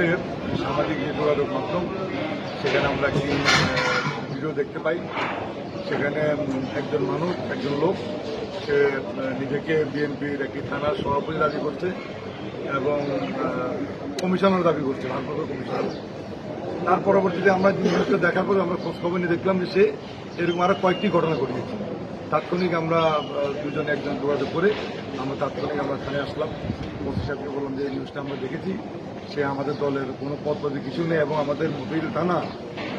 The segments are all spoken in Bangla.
দলের সামাজিক যোগাযোগ মাধ্যম, সেখানে আমরা একটি ভিডিও দেখতে পাই। সেখানে একজন মানুষ, একজন লোক, সে নিজেকে বিএনপির একটি থানার সভাপতি দাবি করছে এবং কমিশনার দাবি করছে, ভারপ্রাপ্ত কমিশনার। তার পরবর্তীতে আমরা জিনিসটা দেখার পরে আমরা খোঁজখবর নিয়ে দেখলাম যে সে এরকম আরো কয়েকটি ঘটনা ঘটিয়েছে। তাৎক্ষণিক আমরা দুজন একজন যোগাযোগ করে আমরা থানায় আসলাম। ওসি সাহেবকে বললাম যে এই নিউজটা আমরা দেখেছি, সে আমাদের দলের কোনো পদ পদে কিছু নেই এবং আমাদের মতিঝিল থানা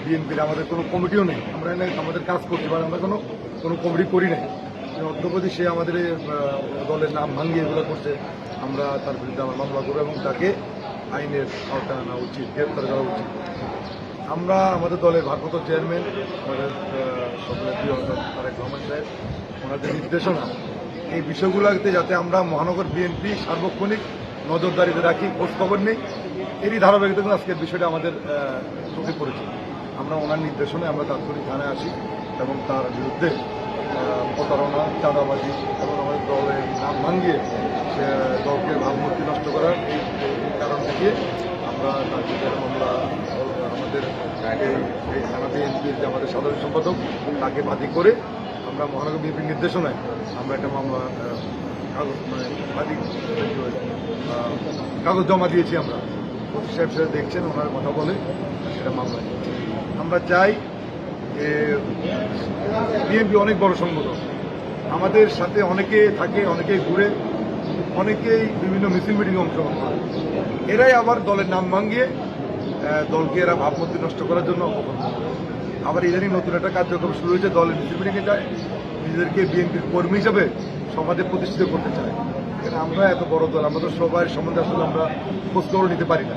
বিএনপির আমাদের কোনো কমিটিও নেই। আমরা আমাদের কাজ করতে পারি, আমরা কোনো কমিটি করি নাই। অদ্যবধি সে আমাদের দলের নাম ভাঙিয়ে এগুলো করছে। আমরা তার বিরুদ্ধে আমরা মামলা করবো এবং তাকে আইনের আওতায় আনা উচিত, গ্রেপ্তার করা উচিত। আমরা আমাদের দলের ভারপ্রাপ্ত চেয়ারম্যান, আমাদের সকলের প্রিয় তারেক রহমান সাহেব, ওনাদের নির্দেশনা এই বিষয়গুলোতে যাতে আমরা মহানগর বিএনপি সার্বক্ষণিক নজরদারিতে রাখি, খোঁজখবর নেই, এরই ধারাবাহিকতা আজকের বিষয়টা আমাদের চোখে পড়েছে। আমরা ওনার নির্দেশনায় আমরা তাৎক্ষণিক থানায় আসি এবং তার বিরুদ্ধে প্রতারণা, চাঁদাবাজি এবং আমাদের দলের নাম ভাঙিয়ে সে দলকে ভাবমূর্তি নষ্ট করার এই কারণ থেকে আমরা তার বিরুদ্ধে মামলা, আমাদের এই থানা বিএনপির যে আমাদের সাধারণ সম্পাদক তাকে বাদী করে আমরা মহানগর বিএনপির নির্দেশনায় আমরা একটা মামলা কাগজ জমা দিয়েছি। আমরা ওসি সাহেব সেটা দেখছেন, ওনার কথা বলে সেটা মামলা। আমরা চাই যে বিএনপি অনেক বড় সংগঠন, আমাদের সাথে অনেকে থাকে, অনেকেই ঘুরে, অনেকেই বিভিন্ন মিছিল মিটিংয়ে অংশগ্রহণ করে। এরাই আবার দলের নাম ভাঙিয়ে দলকে এরা ভাবমূর্তি নষ্ট করার জন্য অপকর্ম। আবার ইদানিং নতুন একটা কার্যক্রম শুরু হয়েছে, দলের মিছিল মিটিংয়ে যায়, নিজেদেরকে বিএনপির কর্মী হিসাবে সমাজে প্রতিষ্ঠিত করতে চায়। এখানে আমরা এত বড় দল, আমরা তো সবাই সম্বন্ধে আসলে আমরা খোঁজখবর নিতে পারি না।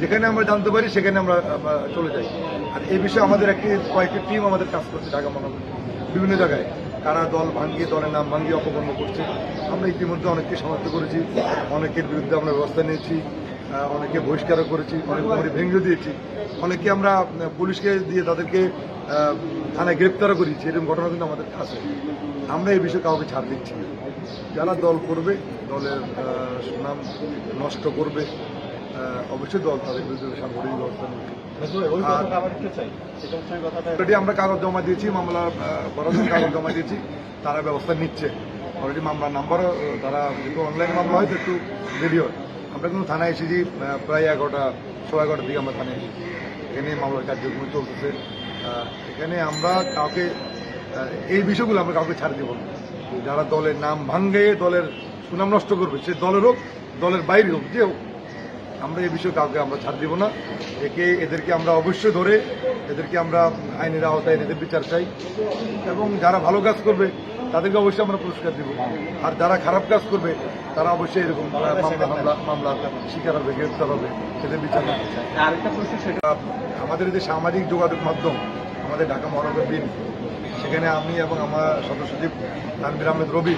যেখানে আমরা জানতে পারি সেখানে আমরা চলে যাই। আর এই বিষয়ে আমাদের কয়েকটি টিম আমাদের কাজ করছে ঢাকা মহানগর বিভিন্ন জায়গায়, কারা দল ভাঙিয়ে, দলের নাম ভাঙিয়ে অপকর্ম করছে। আমরা ইতিমধ্যে অনেককে শনাক্ত করেছি, অনেকের বিরুদ্ধে আমরা ব্যবস্থা নিয়েছি, অনেকে বহিষ্কারও করেছি, অনেক কমিটি ভেঙে দিয়েছি, অনেকে আমরা পুলিশকে দিয়ে তাদেরকে থানায় গ্রেপ্তারও করেছি। এরকম ঘটনা কিন্তু আমাদের আছে। আমরা এই বিষয়ে কাউকে ছাড় দিচ্ছি না। যারা দল করবে, দলের সুনাম নষ্ট করবে, অবশ্যই দল তাদের বিরুদ্ধে সাংগঠনিক ব্যবস্থা নেবে। আমরা কাগজ জমা দিয়েছি, মামলা করার জন্য কাগজ জমা দিয়েছি, তারা ব্যবস্থা নিচ্ছে। অলরেডি মামলার নাম্বারও, তারা যেহেতু অনলাইন মামলা হয়তো একটু দেরি হয়। আমরা কিন্তু থানায় এসেছি প্রায় 11:15 দিকে আমরা থানায় এসেছি। এখানে মামলার কার্যক্রম চলতেছে। এখানে আমরা কাউকে এই বিষয়গুলো আমরা কাউকে ছাড় দেব না। যারা দলের নাম ভাঙে, দলের সুনাম নষ্ট করবে, সে দলের হোক, দলের বাইরে হোক, যে হোক, আমরা এই বিষয়ে কাউকে আমরা ছাড় দিব না। এদেরকে আমরা অবশ্যই ধরে এদেরকে আমরা আইনের আওতায় এদের বিচার চাই এবং যারা ভালো কাজ করবে তাদেরকে অবশ্যই আমরা পুরস্কার দিব। আর যারা খারাপ কাজ করবে তারা অবশ্যই এরকম মামলা শিকার হবে, গ্রেপ্তার হবে, সেদের বিচার করতে চাই। আরেকটা প্রশ্ন, সেটা আমাদের যে সামাজিক যোগাযোগ মাধ্যম আমাদের ঢাকা মহানগর বিএনপি, সেখানে আমি এবং আমার সদস্য সচিব তানভীর আহমেদ রবি,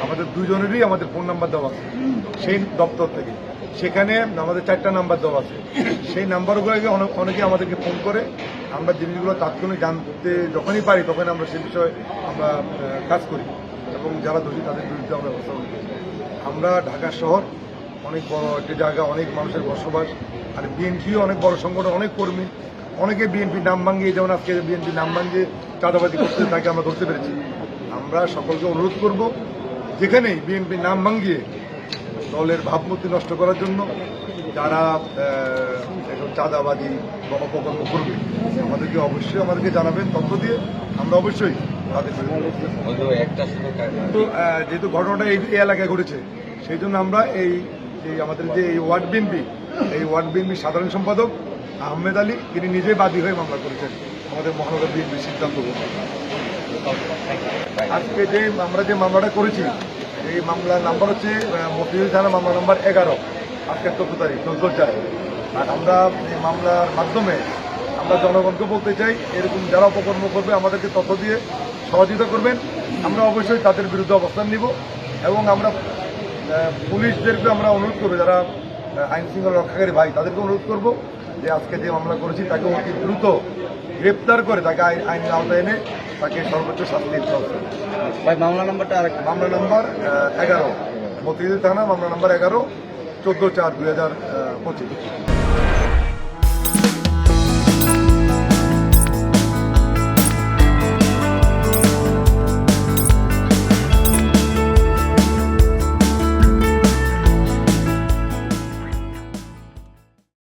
আমাদের দুজনেরই আমাদের ফোন নাম্বার দেওয়া আছে সেই দপ্তর থেকে। সেখানে আমাদের 4টা নাম্বার দেওয়া আছে। সেই নাম্বারগুলোকে অনেকে আমাদেরকে ফোন করে। আমরা জিনিসগুলো তাৎক্ষণিক জানতে যখনই পারি তখন আমরা সে বিষয়ে আমরা কাজ করি এবং যারা দোষী তাদের বিরুদ্ধে আমরা ব্যবস্থা করি। আমরা ঢাকা শহর অনেক বড় একটি জায়গা, অনেক মানুষের বসবাস, আর বিএনপিও অনেক বড় সংগঠন, অনেক কর্মী, অনেকে বিএনপির নাম ভাঙিয়ে, যেমন আজকে বিএনপির নাম ভাঙিয়ে চাঁদাবাজি করতে, তাকে আমরা ধরতে পেরেছি। আমরা সকলকে অনুরোধ করব, যেখানেই বিএনপির নাম ভাঙিয়ে দলের ভাবমূর্তি নষ্ট করার জন্য যারা চাঁদাবাজি বা অপকর্ম করবে, আমাদেরকে জানাবেন, তথ্য দিয়ে আমরা অবশ্যই তাদের যেহেতু ঘটনাটা এই এলাকায় ঘটেছে, সেই জন্য আমরা এই আমাদের যে এই ওয়ার্ড বিএনপি সাধারণ সম্পাদক আহমেদ আলী, তিনি নিজেই বাদী হয়ে মামলা করেছেন আমাদের মহানগর বিএনপির সিদ্ধান্ত। আজকে আমরা যে মামলাটা করেছি, এই মামলার নাম্বার হচ্ছে মতিঝিল থানা মামলা নাম্বার 11, আজকের 14 তারিখ 14/4। আর আমরা এই মামলার মাধ্যমে আমরা জনগণকে বলতে চাই, এরকম যারা অপকর্ম করবে আমাদেরকে তথ্য দিয়ে সহযোগিতা করবেন। আমরা অবশ্যই তাদের বিরুদ্ধে অবস্থান নিব এবং আমরা পুলিশদেরকে আমরা অনুরোধ করবো, যারা আইন শৃঙ্খলা রক্ষাকারী ভাই, তাদেরকে অনুরোধ করব যে আজকে যে মামলা করেছি তাকে অতি দ্রুত গ্রেপ্তার করে তাকে আইনের আওতায় এনে তাকে সর্বোচ্চ শাস্তি দিতে হবে। মামলা নাম্বারটা মামলা নাম্বার 11, মতিঝিল থানা মামলা নাম্বার 11, 14/4/2025।